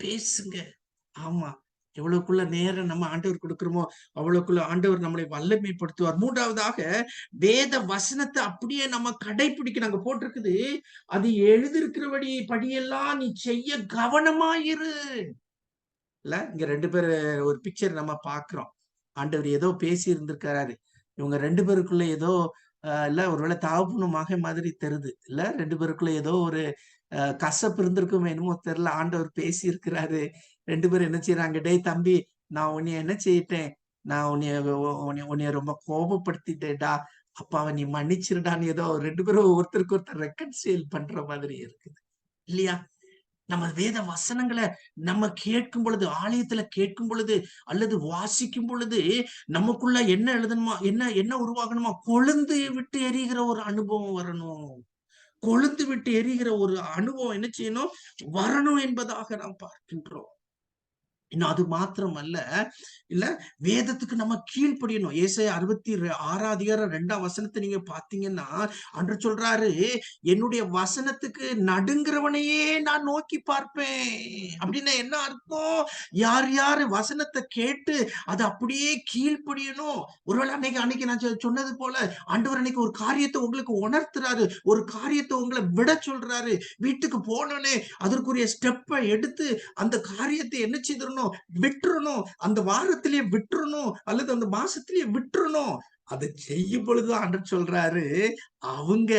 பேசுங்க. ஆமா, எவ்வளவுக்குள்ள நேரம் நம்ம ஆண்டவர் கொடுக்கிறோமோ அவ்வளவுக்குள்ள ஆண்டவர் நம்மளை வல்லமைப்படுத்துவார். 3வதாக, வேத வசனத்தை அப்படியே நம்ம கடைபிடிக்கணும். அங்க போட்டிருக்குது, அது படியெல்லாம் நீ செய்ய கவனமாயிரு. இல்ல, இங்க 2 பேர் ஒரு பிக்சர் நம்ம பாக்குறோம். ஆண்டவர் ஏதோ பேசி இருந்திருக்கிறாரு. இவங்க 2 பேருக்குள்ள ஏதோ இல்ல ஒருவேளை தகப்பனு மகன் மாதிரி தெரியுது. இல்ல 2 பேருக்குள்ள ஏதோ ஒரு கசப்பு இருந்திருக்கும், என்னமோ தெரியல. ஆண்டவர் பேசி இருக்கிறாரு. 2 பேரும் என்ன செய்யறாங்க, டேய் தம்பி, நான் உன்னைய என்ன செய்யிட்டேன், நான் உன்னைய ரொம்ப கோபப்படுத்திட்டேடா, அப்பாவை நீ மன்னிச்சிருடான்னு ஏதோ 2 பேரும் ஒருத்தருக்கு ஒருத்தர் ரெக்கன்சியல் பண்ற மாதிரி இருக்குது இல்லையா? நம்ம வேத வசனங்களை நம்ம கேட்கும் பொழுது, ஆலயத்துல கேட்கும் பொழுது அல்லது வாசிக்கும் பொழுது நமக்குள்ள என்ன எழுதணுமா, என்ன உருவாகணுமா, கொழுந்து விட்டு எரிகிற ஒரு அனுபவம் வரணும். கொழுந்து விட்டு எரிகிற ஒரு அனுபவம் என்ன செய்யணும், வரணும் என்பதாக நாம் பார்க்கின்றோம். இன்னும் அது மாத்திரம் அல்ல, இல்ல வேதத்துக்கு நம்ம கீழ்ப்படியணும். ஏசாயா 66:2 நீங்க பாத்தீங்கன்னா ஆண்டவர் சொல்றாரு, என்னுடைய வசனத்துக்கு நடுங்கிறவனையே நான் நோக்கி பார்ப்பேன். அப்படின்னா என்ன அர்த்தம், யார் வசனத்தை கேட்டு அது அப்படியே கீழ்ப்படியணும். ஒருவேளை அன்னைக்கு நான் சொன்னது போல ஆண்டவர் அன்னைக்கு ஒரு காரியத்தை உங்களுக்கு உணர்த்துறாரு, ஒரு காரியத்தை உங்களை விட சொல்றாரு. வீட்டுக்கு போனோன்னே அதற்குரிய ஸ்டெப்பை எடுத்து அந்த காரியத்தை என்ன செய்திடணும், விட்டுறணும். அந்த வாரத்திலேயே விட்டுறணும் அல்லது அந்த மாசத்திலேயே விட்டுறணும். அதை செய்யும் பொழுது ஆண்டவர் சொல்றாரு, அவங்க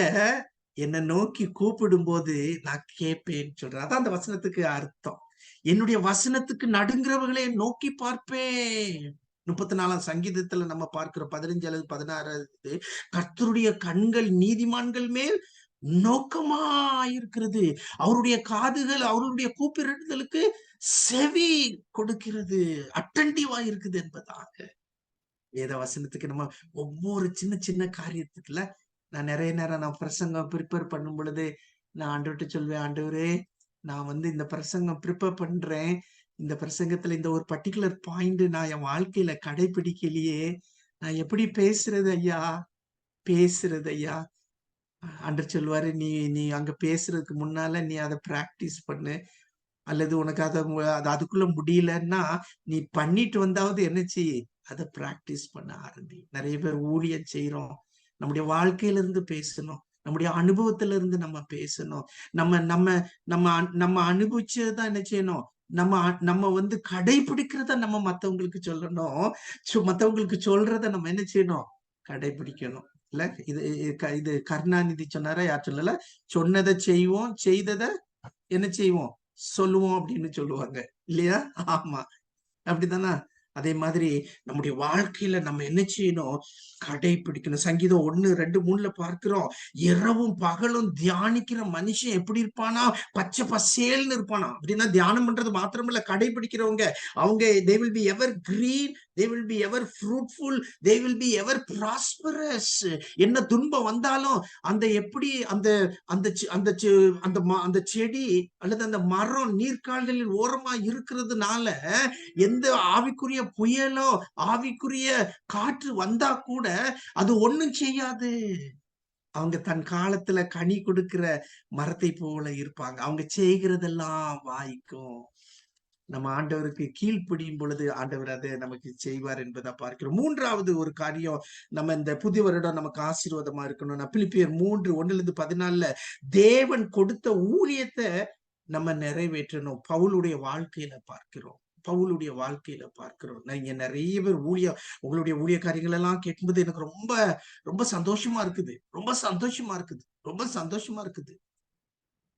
என்னை நோக்கி கூப்பிடும் போது நான் கேட்பேன்னு சொல்றேன். அதான் அந்த வசனத்துக்கு அர்த்தம். என்னுடைய வசனத்துக்கு நடுங்கிறவர்களை நோக்கி பார்ப்பேன். 34ஆம் சங்கீதத்துல நம்ம பார்க்கிறோம் 15 அல்லது 16. கர்த்தருடைய கண்கள் நீதிமான்கள் மேல் நோக்கமா இருக்கிறது, அவருடைய காதுகள் அவருடைய கூப்பிடுதலுக்கு செவி கொடுக்கிறது, அட்டன்டிவா இருக்குது என்பதாக. வேத வசனத்துக்கு நம்ம ஒவ்வொரு சின்ன சின்ன காரியத்துக்குல நான் நிறைய நேரம் நான் பிரசங்கம் ப்ரிப்பேர் பண்ணும் பொழுது நான் ஆண்டவர்கிட்ட சொல்வேன், ஆண்டவரே நான் இந்த பிரசங்கம் ப்ரிப்பேர் பண்றேன், இந்த பிரசங்கத்துல இந்த ஒரு பர்டிகுலர் பாயிண்ட் நான் என் வாழ்க்கையில கடைபிடிக்கலையே, நான் எப்படி பேசுறது ஐயா, பேசுறது ஐயா. ஆண்டவர் சொல்லுவாரு, நீ நீ அங்க பேசுறதுக்கு முன்னால நீ அதை பிராக்டிஸ் பண்ணு, அல்லது உனக்கு அது அதுக்குள்ள முடியலன்னா நீ பண்ணிட்டு வந்தாவது என்ன செய்ய, அதை பிராக்டிஸ் பண்ண ஆரம்பி. நிறைய பேர் ஊழியம் செய்யறோம், நம்முடைய வாழ்க்கையில இருந்து பேசணும், நம்முடைய அனுபவத்துல இருந்து நம்ம பேசணும், நம்ம நம்ம நம்ம நம்ம அனுபவிச்சதான் என்ன செய்யணும், நம்ம கடைபிடிக்கிறத நம்ம மத்தவங்களுக்கு சொல்லணும், மத்தவங்களுக்கு சொல்றத நம்ம என்ன செய்யணும், கடைபிடிக்கணும். இல்ல இது கருணாநிதி சொன்னாரா, யார் சொல்லல, சொன்னதை செய்வோம் செய்ததை என்ன செய்வோம் சொல்லுவோம் அப்படின்னு சொல்லுவாங்க இல்லையா? ஆமா, அப்படித்தானா? அதே மாதிரி நம்முடைய வாழ்க்கையில நம்ம என்ன செய்யணும், கடைபிடிக்கணும். சங்கீதம் 1:2-3 பார்க்கிறோம், இரவும் பகலும் தியானிக்கிற மனுஷன் எப்படி இருப்பானா, பச்சை பசேல்னு இருப்பானா. அப்படின்னா தியானம் பண்றது மாத்திரமில்ல, கடைபிடிக்கிறவங்க அவங்க they will be ever green, they will be ever fruitful, they will be ever prosperous. என்ன துன்பம் வந்தாலும் அந்த எப்படி அந்த அந்த அந்த அந்த செடி அல்லது அந்த மரம் நீர்க்கால்களில் ஓரமா இருக்கிறதுனால எந்த ஆவிக்குரிய புயலோ ஆவிக்குரிய காற்று வந்தா கூட அது ஒண்ணும் செய்யாது. அவங்க தன் காலத்துல கனி கொடுக்கிற மரத்தை போல இருப்பாங்க, அவங்க செய்கிறதெல்லாம் வாய்க்கும். நம்ம ஆண்டவருக்கு கீழ்ப்படியும் பொழுது ஆண்டவர் அதை நமக்கு செய்வார் என்பதை பார்க்கிறோம். மூன்றாவது ஒரு காரியம், நம்ம இந்த புதிய வருடம் நமக்கு ஆசீர்வாதமா இருக்கணும்னா பிலிப்பியர் 3:1-14 தேவன் கொடுத்த ஊழியத்தை நம்ம நிறைவேற்றணும். பவுலுடைய வாழ்க்கையில பார்க்கிறோம், பவுலுடைய வாழ்க்கையில பார்க்கிறோம். நீங்க நிறைய பேர் உங்களுடைய ஊழிய காரியங்கள் எல்லாம் கேட்கும்போது எனக்கு ரொம்ப ரொம்ப சந்தோஷமா இருக்குது, ரொம்ப சந்தோஷமா இருக்குது, ரொம்ப சந்தோஷமா இருக்குது.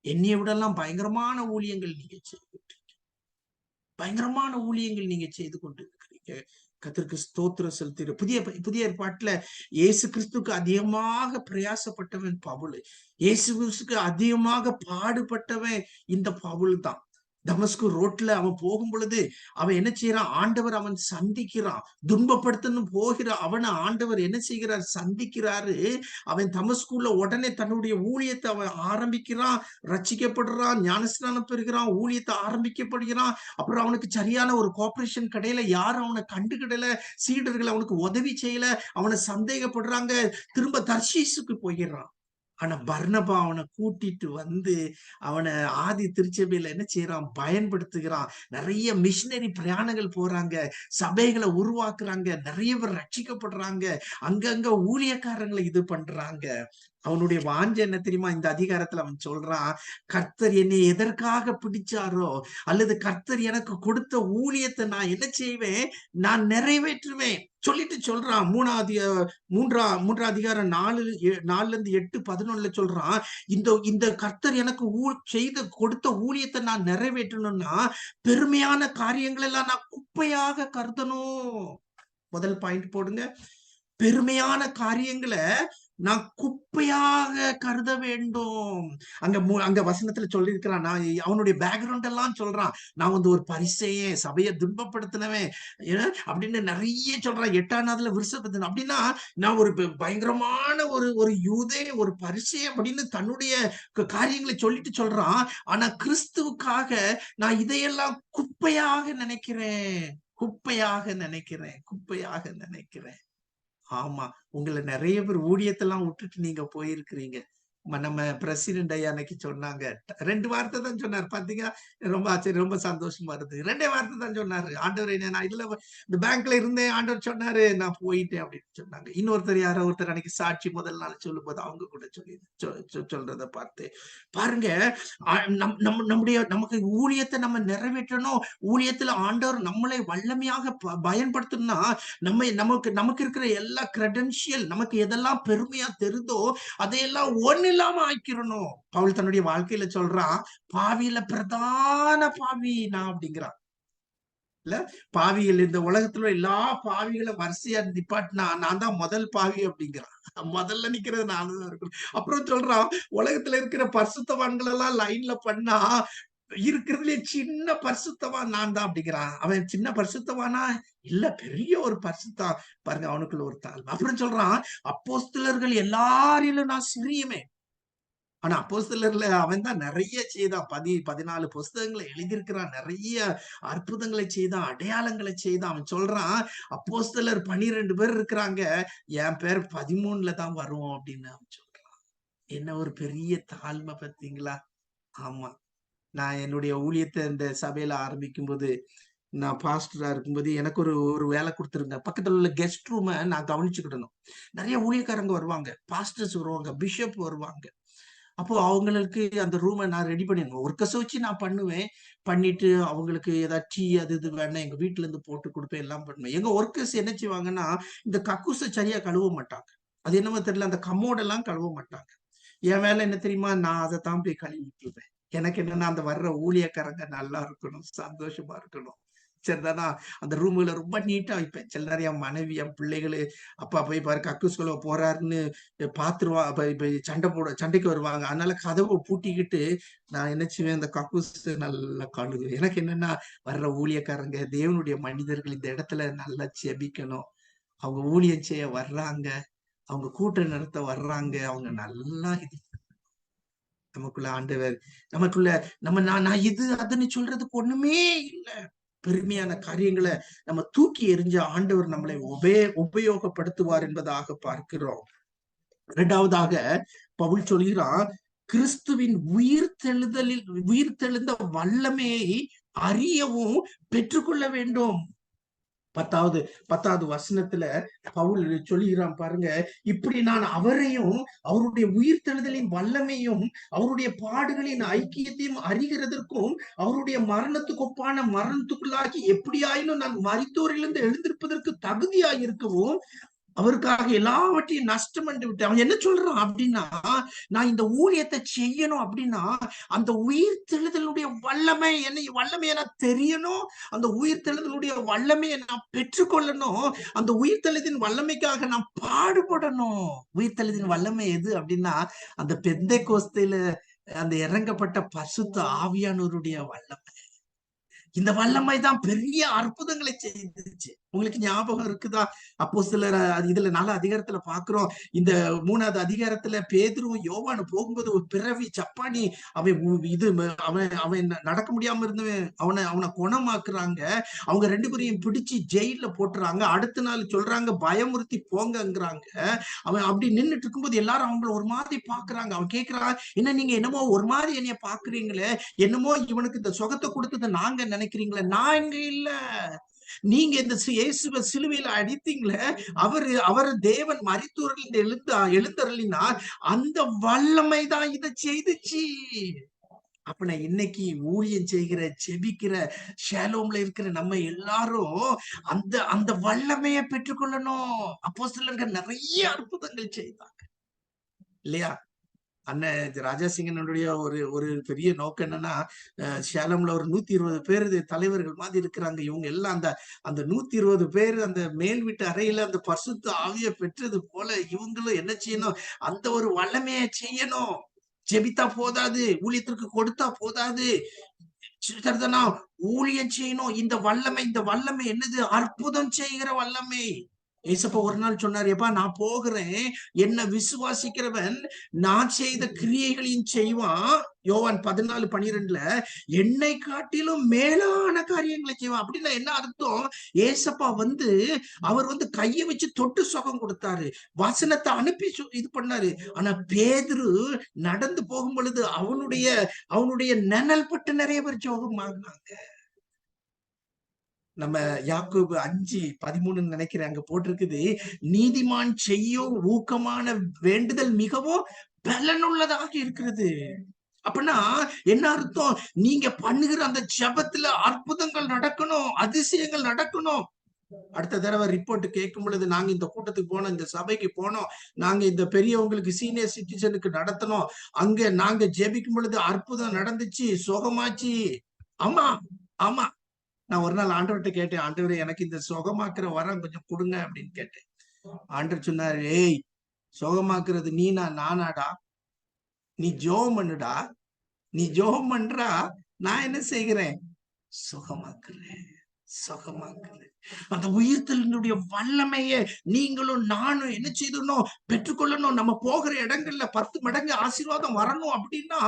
என்னைய விடலாம் பயங்கரமான ஊழியங்கள் நீங்க செய்துட்டு, பயங்கரமான ஊழியங்கள் நீங்க செய்து கொண்டு இருக்கிறீங்க. கர்த்தருக்கு ஸ்தோத்திரம் செலுத்துகிற புதிய ஏற்பாட்டுல இயேசு கிறிஸ்துக்கு அதிகமாக பிரயாசப்பட்டவன் பவுல், இயேசு கிறிஸ்துக்கு அதிகமாக பாடுபட்டவன் இந்த பவுல் தான். தமஸ்கு ரோட்ல அவன் போகும் பொழுது அவன் என்ன செய்யறான், ஆண்டவர் அவன் சந்திக்கிறான், துன்பப்படுத்தணும் போகிற அவனை ஆண்டவர் என்ன செய்கிறார், சந்திக்கிறாரு. அவன் தமஸ்குல உடனே தன்னுடைய ஊழியத்தை அவன் ஆரம்பிக்கிறான், ரட்சிக்கப்படுறான், ஞானஸ்நானம் பெறுகிறான், ஊழியத்தை ஆரம்பிக்கப்படுகிறான். அப்புறம் அவனுக்கு சரியான ஒரு கோஆபரேஷன் கிடையில, யாரும் அவனை கண்டுகிடல, சீடர்கள் அவனுக்கு உதவி செய்யல, அவனை சந்தேகப்படுறாங்க, திரும்ப தர்ஷீசுக்கு போயிடுறான். ஆனா பர்னபா அவனை கூட்டிட்டு அவனை ஆதி திருச்சபையில என்ன செய்யறான், பயன்படுத்துகிறான். நிறைய மிஷினரி பிரயாணங்கள் போறாங்க, சபைகளை உருவாக்குறாங்க, நிறைய பேர் ரட்சிக்கப்படுறாங்க, அங்கங்க ஊழியக்காரங்களை இது பண்றாங்க. அவனுடைய வாஞ்சை என்ன தெரியுமா, இந்த அதிகாரத்துல அவன் சொல்றான், கர்த்தர் என்னை எதற்காக பிடிச்சாரோ அல்லது கர்த்தர் எனக்கு கொடுத்த ஊழியத்தை நான் என்ன செய்வேன், நான் நிறைவேற்றுவேன் சொல்லிட்டு சொல்றான். மூன்றாம் அதிகாரம் 4-8-11 சொல்றான், இந்த கர்த்தர் எனக்கு கொடுத்த ஊழியத்தை நான் நிறைவேற்றணும்னா பெருமையான காரியங்கள் எல்லாம் நான் குப்பையாக கருதணும். முதல் பாயிண்ட் போடுங்க, பெருமையான காரியங்களை நான் குப்பையாக கருத வேண்டும். அங்க வசனத்துல சொல்லி இருக்கிறான், நான் அவனுடைய பேக்ரவுண்ட் எல்லாம் சொல்றான், நான் ஒரு பரிசேயன், சபையை துன்பப்படுத்தினவன் அப்படின்னு நிறைய சொல்றான். 8ஆம் விருசபத்தின் அப்படின்னா நான் ஒரு பயங்கரமான ஒரு யூதே, ஒரு பரிசே அப்படின்னு தன்னுடைய காரியங்களை சொல்லிட்டு சொல்றான். ஆனா கிறிஸ்துவுக்காக நான் இதையெல்லாம் குப்பையாக நினைக்கிறேன், குப்பையாக நினைக்கிறேன், குப்பையாக நினைக்கிறேன். ஆமா, உங்களை நிறைய பேர் ஊழியத்தெல்லாம் விட்டுட்டு நீங்க போயிருக்கிறீங்க, நம்ம பிரசிடென்ட் ஐயா அன்னைக்கு சொன்னாங்க. 2 வார்த்தை தான் சொன்னார். பாத்தீங்க, ரொம்ப ஆச்சரியம், ரொம்ப சந்தோஷமா இருந்தது. 2 வார்த்தை தான் சொன்னாரு. ஆண்டவரே, நான் இதுல இந்த பேங்க்ல இருந்தேன், ஆண்டவர் சொன்னாரு நான் போயிட்டேன் அப்படின்னு சொன்னாங்க. இன்னொருத்தர் யாரோ ஒருத்தர் அன்னைக்கு சாட்சி முதல் நாள் சொல்லும் போது அவங்க கூட சொல்றத பார்த்து பாருங்க, நமக்கு ஊழியத்தை நம்ம நிறைவேற்றணும். ஊழியத்துல ஆண்டவர் நம்மளை வல்லமையாக பயன்படுத்தணும்னா நமக்கு இருக்கிற எல்லா கிரெடென்ஷியல், நமக்கு எதெல்லாம் பெருமையா தெரிந்தோ அதையெல்லாம் ஒண்ணு இல்லாம ஆக்கிரணும். பவுல் தன்னுடைய வாழ்க்கையில சொல்றான், பாவியில பிரதான பாவி நான் அப்படிங்கிறான். இல்ல, பாவிகள் இந்த உலகத்துல எல்லா பாவிகளை வரிசையா நிப்பாட்டினா நான் தான் முதல் பாவி அப்படிங்கிறான். முதல்ல நிக்கிறது நானுதான் இருக்கணும். அப்புறம் சொல்றான், உலகத்துல இருக்கிற பரிசுத்தவான்கள் எல்லாம் லைன்ல பண்ணா இருக்கிறதுலே சின்ன பரிசுத்தவான் நான் தான் அப்படிங்கிறான். அவன் சின்ன பரிசுத்தவானா இல்ல, பெரிய ஒரு பரிசுத்தான். பாருங்க, அவனுக்குள்ள ஒரு தாழ்வு. அப்புறம் சொல்றான், அப்போஸ்தலர்கள் எல்லாரிலும் நான் சிறியமே. ஆனா அப்போஸ்தலர்ல அவன் தான் நிறைய செய்தான். 14 புஸ்தகங்களை எழுதியிருக்கிறான். நிறைய அற்புதங்களை செய்தான், அடையாளங்களை செய்தான். அவன் சொல்றான், அப்போஸ்தலர் 12 பேர் இருக்கிறாங்க, என் பேர் 13ல தான் வரும் அப்படின்னு அவன் சொல்றான். என்ன ஒரு பெரிய தாழ்மை பார்த்தீங்களா? ஆமா, நான் என்னுடைய ஊழியத்தை இந்த சபையில ஆரம்பிக்கும் போது, நான் பாஸ்டரா இருக்கும்போது எனக்கு ஒரு வேலை கொடுத்துருங்க. பக்கத்துல உள்ள கெஸ்ட் ரூமை நான் கவனிச்சுக்கிடணும். நிறைய ஊழியக்காரங்க வருவாங்க, பாஸ்டர்ஸ் வருவாங்க, பிஷப் வருவாங்க. அப்போ அவங்களுக்கு அந்த ரூமை நான் ரெடி பண்ணிடுவேன். ஒரு கச வச்சு நான் பண்ணுவேன். பண்ணிட்டு அவங்களுக்கு ஏதாவது டீ அது இது வேணா எங்க வீட்டுல இருந்து போட்டு கொடுப்பேன், எல்லாம் பண்ணுவேன். எங்க ஒர்க்கர்ஸ் என்ன செய்வாங்கன்னா, இந்த கக்கூசை சரியா கழுவ மாட்டாங்க. அது என்னமோ தெரியல, அந்த கமோடெல்லாம் கழுவ மாட்டாங்க. என் வேலை என்ன தெரியுமா? நான் அதை தான் போய் கழுவி விட்டுருவேன். எனக்கு என்னன்னா, அந்த வர்ற ஊழியக்காரங்க நல்லா இருக்கணும், சந்தோஷமா இருக்கணும். சரிதானா? அந்த ரூமுல ரொம்ப நீட்டா வைப்பேன். சில நேரம் என் மனைவி, என் பிள்ளைகளு, அப்பா போய் பாரு கக்கூஸ்குள்ள போறாருன்னு பாத்துருவா, இப்ப சண்டைக்கு வருவாங்க. அதனால கதவை பூட்டிக்கிட்டு நான் என்ன செய்வேன், அந்த கக்கூஸ் நல்லா கழுவுவேன். எனக்கு என்னன்னா, வர்ற ஊழியக்காரங்க, தேவனுடைய மனிதர்கள் இந்த இடத்துல நல்லா செபிக்கணும். அவங்க ஊழியம் செய்ய வர்றாங்க, அவங்க கூட்டம் நடத்த வர்றாங்க, அவங்க நல்லா இது நமக்குள்ள ஆண்டவர், நமக்குள்ள நான் இது அதுன்னு சொல்றதுக்கு ஒண்ணுமே இல்ல. பெருமையான காரியங்களை நம்ம தூக்கி எறிஞ்ச ஆண்டவர் நம்மளை உபயோகப்படுத்துவார் என்பதாக பார்க்கிறோம். இரண்டாவதாக பவுல் சொல்கிறான், கிறிஸ்துவின் உயிர்த்தெழுந்த வல்லமையை அறியவும் பெற்றுக்கொள்ள வேண்டும். 10வது வசனத்துல பவுல் சொல்லுகிறான் பாருங்க, இப்படி நான் அவரையும் அவருடைய உயிர்த்தெழுதலின் வல்லமையும் அவருடைய பாடுகளின் ஐக்கியத்தையும் அறிகிறதற்கும் அவருடைய மரணத்துக்கு ஒப்பான மரணத்துக்குள்ளாகி எப்படியாயினும் நான் மரித்தோரிலிருந்து எழுந்திருப்பதற்கு தகுதியாயிருக்கவும் அவருக்காக எல்லாவற்றையும் நஷ்டம் பண்ணி விட்டு அவன் என்ன சொல்றான் அப்படின்னா, நான் இந்த ஊழியத்தை செய்யணும் அப்படின்னா அந்த உயிர்த்தெழுதலுடைய வல்லமையை நான் தெரியணும். அந்த உயிர்த்தெழுதலுடைய வல்லமையை நான் பெற்றுக்கொள்ளணும். அந்த உயிர்த்தெழுதின் வல்லமைக்காக நான் பாடுபடணும். உயிர்த்தெழுதின் வல்லமை எது அப்படின்னா, அந்த பெந்தைக்கோஸ்தையில அந்த இறங்கப்பட்ட பரிசுத்த ஆவியானவருடைய வல்லமை. இந்த வல்லமை தான் பெரிய அற்புதங்களை செய்துச்சு. உங்களுக்கு ஞாபகம் இருக்குதா? அப்போஸ்தலர் இதுல 4 அதிகாரத்துல பாக்குறோம். இந்த 3வது அதிகாரத்துல பேதுருவும் யோவானு போகும்போது ஒரு பிறவி சப்பானி அவன் நடக்க முடியாம இருந்தவன் அவனை குணமாக்குறாங்க. அவங்க 2 பேரையும் பிடிச்சு ஜெயில போட்டுறாங்க. அடுத்த நாள் சொல்றாங்க, பயமுறுத்தி போங்கங்கிறாங்க. அவன் அப்படி நின்றுட்டு இருக்கும்போது எல்லாரும் அவங்கள ஒரு மாதிரி பாக்குறாங்க. அவன் கேட்கிறான், என்ன நீங்க என்னமோ ஒரு மாதிரி என்னைய பாக்குறீங்களே, என்னமோ இவனுக்கு இந்த சுகத்தை கொடுத்தது நாங்க நினைக்கிறீங்களே. நான் இங்க இல்ல, நீங்க இந்த இயேசுவை சிலுவையில அடித்தீங்களே, அவர் தேவன் மரித்தோரிலிருந்து எழுந்தருளினார். அந்த வல்லமை தான் இதை செய்துச்சு. அப்ப நான் இன்னைக்கு ஊழியம் செய்கிற, செபிக்கிற, ஷாலோம்ல இருக்கிற நம்ம எல்லாரும் அந்த வல்லமையை பெற்றுக்கொள்ளணும். அப்போஸ்தலர்கள் நிறைய அற்புதங்கள் செய்தாங்க இல்லையா? அண்ணன் ராஜாசிங்கனுடைய ஒரு பெரிய நோக்கம் என்னன்னா, சேலம்ல ஒரு 120 பேர் தலைவர்கள் மாதிரி இருக்கிறாங்க. இவங்க எல்லாம் அந்த 120 பேர் அந்த மேல் வீட்டு அறையில அந்த பரிசுத்த ஆவியை பெற்றது போல இவங்களும் என்ன செய்யணும், அந்த ஒரு வல்லமையை செய்யணும். ஜெபித்தா போதாது, ஊழியத்திற்கு கொடுத்தா போதாது, ஊழியம் செய்யணும். இந்த வல்லமை என்னது? அற்புதம் செய்கிற வல்லமை. ஏசப்பா ஒரு நாள் சொன்னார், எப்பா நான் போகிறேன், என்ன விசுவாசிக்கிறவன் நான் செய்த கிரியைகளையும் செய்வான். யோவான் 14:12 என்னை காட்டிலும் மேலான காரியங்களை செய்வான். அப்படின்னா என்ன அர்த்தம்? ஏசப்பா அவர் கையை வச்சு தொட்டு சுகம் கொடுத்தாரு, வசனத்தை அனுப்பி இது பண்ணாரு. ஆனா பேதுரு நடந்து போகும் பொழுது அவனுடைய நிழல் பட்டு நிறைய பேர் சுகம் வாங்கினாங்க. நம்ம யாக்கோபு 5:13 நினைக்கிறேன், அங்க போட்டிருக்குது, நீதிமான் செய்யும் ஊக்கமான வேண்டுதல் மிகவும் பலனுள்ளதாக இருக்கிறது. அப்படின்னா என்ன அர்த்தம்? நீங்க பண்ணுகிற அந்த ஜெபத்துல அற்புதங்கள் நடக்கணும், அதிசயங்கள் நடக்கணும். அடுத்த தடவை ரிப்போர்ட் கேட்கும் பொழுது, நாங்க இந்த கூட்டத்துக்கு போனோம், இந்த சபைக்கு போனோம், நாங்க இந்த பெரியவங்களுக்கு சீனியர் சிட்டிசனுக்கு நடத்தணும், அங்க நாங்க ஜெபிக்கும் பொழுது அற்புதம் நடந்துச்சு, சுகமாச்சு. ஆமா ஆமா, நான் ஒரு நாள் ஆண்டவர்கிட்ட கேட்டேன், ஆண்டவரே எனக்கு இந்த சுகமாக்குற வரம் கொஞ்சம் கொடுங்க அப்படின்னு கேட்டேன். ஆண்டவர் சொன்னாரு, ஏய் சுகமாக்குறது நானாடா, நீ ஜெபம் பண்ணுடா, நீ ஜெபம் பண்றா, நான் என்ன செய்கிறேன்? சுகமாக்குறேன். அந்த உயிர்த்தலினுடைய வல்லமையை நீங்களும் நானும் என்ன செய்யணும்? பெற்றுக்கொள்ளணும். நம்ம போகிற இடங்கள்ல 10 மடங்கு ஆசீர்வாதம் வரணும் அப்படின்னா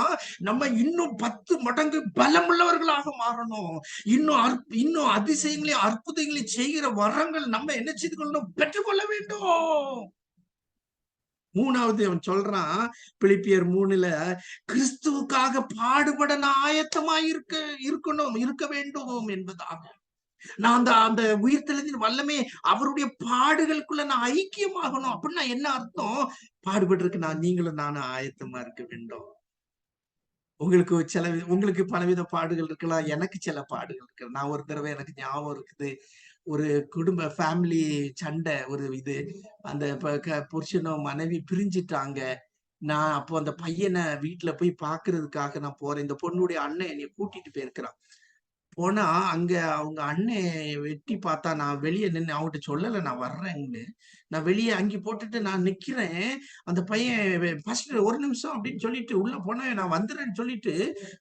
நம்ம இன்னும் 10 மடங்கு பலமுள்ளவர்களாக மாறணும். இன்னும் அதிசயங்களையும் அற்புதங்களையும் செய்கிற வரங்கள் நம்ம என்ன செய்து கொள்ளணும்? பெற்றுக்கொள்ள வேண்டும். 3வது அவன் சொல்றான், பிலிப்பியர் 3:3 கிறிஸ்துவுக்காக பாடுபட நான் ஆயத்தமா இருக்க வேண்டும் என்பதாக. நான் அந்த உயிர்த்தெழுந்தின் வல்லமே அவருடைய பாடுகளுக்குள்ள நான் ஐக்கியமாகணும். அப்படின்னா என்ன அர்த்தம்? பாடுபட்டிருக்கு நீங்களும் நானும் ஆயத்தமா இருக்க வேண்டும். உங்களுக்கு பலவித பாடுகள் இருக்கலாம், எனக்கு சில பாடுகள் இருக்கு. நான் ஒரு தடவை எனக்கு ஞாபகம் இருக்குது, ஒரு குடும்ப ஃபேமிலி சண்டை, அந்த புருஷனும் மனைவி பிரிஞ்சிட்டாங்க. நான் அப்போ அந்த பையனை வீட்டுல போய் பாக்குறதுக்காக நான் போறேன். இந்த பொண்ணுடைய அண்ணன் என்னை கூட்டிட்டு போயிருக்கிறான். போனா அங்க அவங்க அண்ணன் வெட்டி பார்த்தா, நான் வெளியே நின்று அவங்ககிட்ட சொல்லல நான் வர்றேன்னு. நான் வெளியே அங்கி போட்டுட்டு நான் நிக்கிறேன். அந்த பையன் ஃபர்ஸ்ட் ஒரு நிமிஷம் அப்படின்னு சொல்லிட்டு உள்ள போனேன், நான் வந்துடுறேன்னு சொல்லிட்டு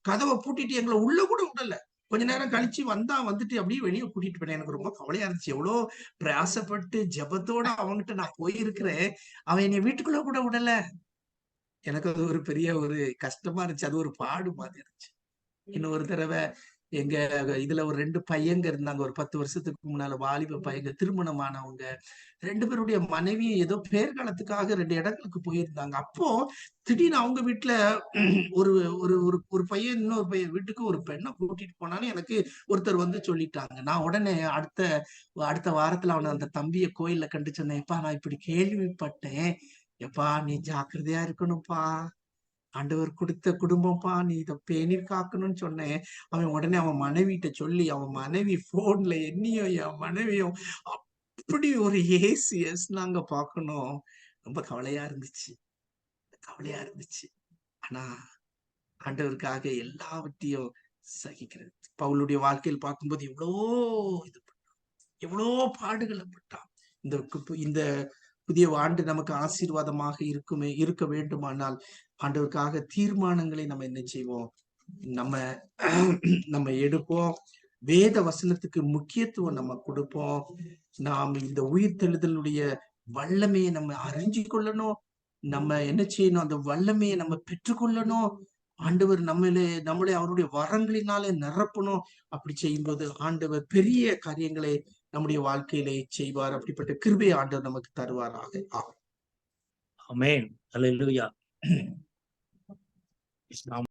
கதவை பூட்டிட்டு எங்களை உள்ள கூட விடல. கொஞ்ச நேரம் கழிச்சு வந்துட்டு அப்படியே வெளியே கூட்டிட்டு போனேன். எனக்கு ரொம்ப கவலையா இருந்துச்சு. எவ்வளோ பிரயாசப்பட்டு ஜெபத்தோட அவங்ககிட்ட நான் போயிருக்கிறேன், அவன் என்னை வீட்டுக்குள்ள கூட விடல. எனக்கு அது ஒரு பெரிய ஒரு கஷ்டமா இருந்துச்சு, அது ஒரு பாடு மாதிரி இருந்துச்சு. இன்னொரு தடவை எங்க இதுல ஒரு 2 பையங்க இருந்தாங்க, ஒரு 10 வருஷத்துக்கு முன்னால வாலிப பையங்க, திருமணமானவங்க. 2 பேருடைய மனைவி ஏதோ பேர்காலத்துக்காக 2 இடங்களுக்கு போயிருந்தாங்க. அப்போ திடீர்னு அவங்க வீட்டுல ஒரு ஒரு ஒரு பையன் இன்னொரு பையன் வீட்டுக்கு ஒரு பெண்ணை கூட்டிட்டு போனான்னு எனக்கு ஒருத்தர் சொல்லிட்டாங்க. நான் உடனே அடுத்த வாரத்துல அவனை அந்த தம்பிய கோயில்ல கண்டு சொன்னேன், எப்பா நான் இப்படி கேள்விப்பட்டேன், எப்பா நீ ஜாக்கிரதையா இருக்கணும்ப்பா, ஆண்டவர் கொடுத்த குடும்பம்ப்பா, நீ இதை பேணி காக்கணும்னு சொன்னேன். அவன் உடனே அவன் மனைவிட்ட சொல்லி, அவன் மனைவி போன்ல என்னையும் என் மனைவியும் அப்படி ஒரு ஏசியஸ் நாங்க பார்க்கணும். ரொம்ப கவலையா இருந்துச்சு. ஆனா ஆண்டவருக்காக எல்லாவற்றையும் சகிக்கிறது. பவுலுடைய வாழ்க்கையில் பார்க்கும்போது எவ்வளோ பாடுகளை பட்டான். இந்த புதிய ஆண்டு நமக்கு ஆசீர்வாதமாக இருக்க வேண்டுமானால் ஆண்டவருக்காக தீர்மானங்களை நம்ம என்ன செய்வோம்? நம்ம எடுப்போம். வேத வசனத்துக்கு முக்கியத்துவம் நம்ம கொடுப்போம். நாம் இந்த உயிர்த்தெழுதலுடைய வல்லமையை நம்ம அறிஞ்சு கொள்ளணும். நம்ம என்ன செய்யணும்? அந்த வல்லமையை நம்ம பெற்றுக்கொள்ளணும். ஆண்டவர் நம்மளே அவருடைய வரங்களினாலே நிரப்பணும். அப்படி செய்யும்போது ஆண்டவர் பெரிய காரியங்களை நம்முடைய வாழ்க்கையிலே செய்வார். அப்படிப்பட்ட கிருபையை ஆண்டவர் நமக்கு தருவாராக. ஆமென். அல்லேலூயா.